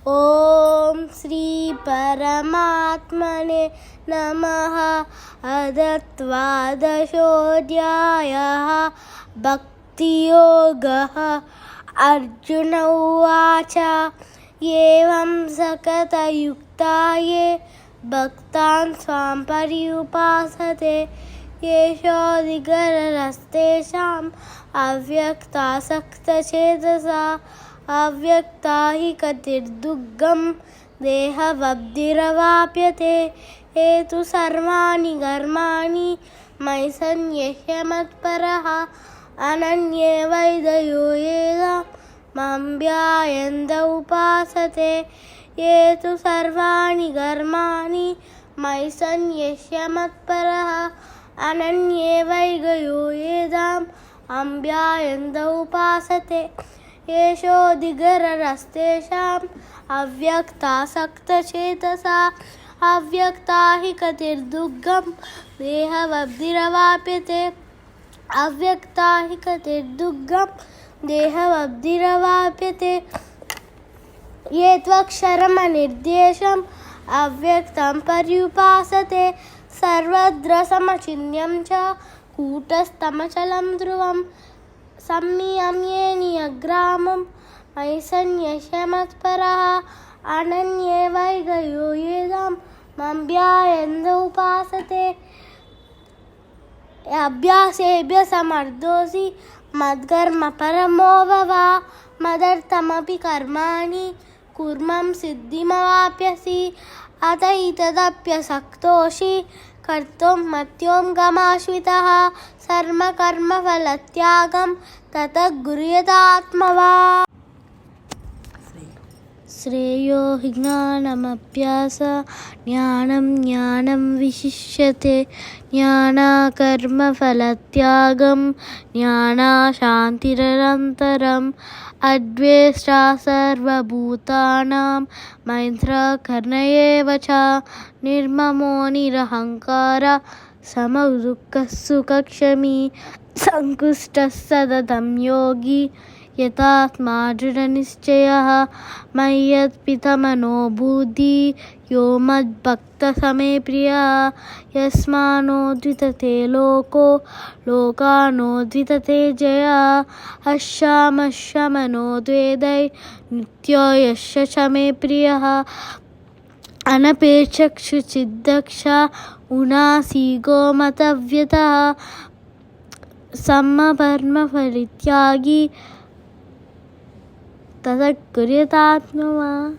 ॐ श्री परमात्मने नमः। अथ द्वादशोऽध्यायः भक्तियोगः। अर्जुन उवाच एवं सकतयुक्ता ये भक्तान् स्वां पर्युपासते येषोऽधिकरस्तेषाम् अव्यक्तासक्तचेतसा अव्यक्ता हि गतिर्दुःखं देहवद्भिरवाप्यते। ये तु सर्वाणि कर्माणि मयि सन्न्यस्य मत्परः अनन्येवैदयो येषां मां ध्यायन्त उपासते। ये तु सर्वाणि कर्माणि मयि सन्न्यस्य मत्परः अनन्येवैदयो येषां मां ध्यायन्त उपासते। येषोऽधिकरस्तेषाम् अव्यक्तासक्तचेतसा अव्यक्ता हि गतिर्दुःखं देहवद्भिरवाप्यते। अव्यक्ता हि गतिर्दुःखं देहवद्भिरवाप्यते। ये त्वक्षरमनिर्देशम् अव्यक्तं पर्युपासते सर्वत्र समचिन्त्यं च कूटस्थमचलं ध्रुवं संयम्येनियग्रामं मयि सन्न्यस्य मत्परः अनन्येवैदयो येषां मां ध्यायन्त उपासते। अभ्यासेभ्य समर्थोऽसि मद्कर्म परमो भव। मदर्थमपि कर्माणि कुर्मं सिद्धिमवाप्स्यसि। अतैतदप्यसक्तोऽसि कर्तुं मत्योऽङ्गमाश्रितः सर्वकर्मफलत्यागं ततः कुर्यादात्मवान्। श्रेयो हि ज्ञानमभ्यासात् ज्ञानं ज्ञानं विशिष्यते। ज्ञानाकर्मफलत्यागं ज्ञानाशान्तिरनन्तरम्। अद्वेष्टा सर्वभूतानां मैत्रः कर्ण एव च निर्ममो निरहङ्कारः समदुःखः सुखक्षमी सन्तुष्टः सततं योगी यतात्मा दृढनिश्चयः। मय्यर्पितमनो बुद्धिः यो मद्भक्तः स मे प्रियः। यस्मान्नो द्वितते लोको लोकानो द्वितते जयः। हर्षमशमनो द्वेदै नित्यो यस्य च मे प्रियः। अनपेक्षशुचिर्दक्षः उदासीनो मतव्यतः समपरमपरित्यागी ततः कुर्यादात्मवान्।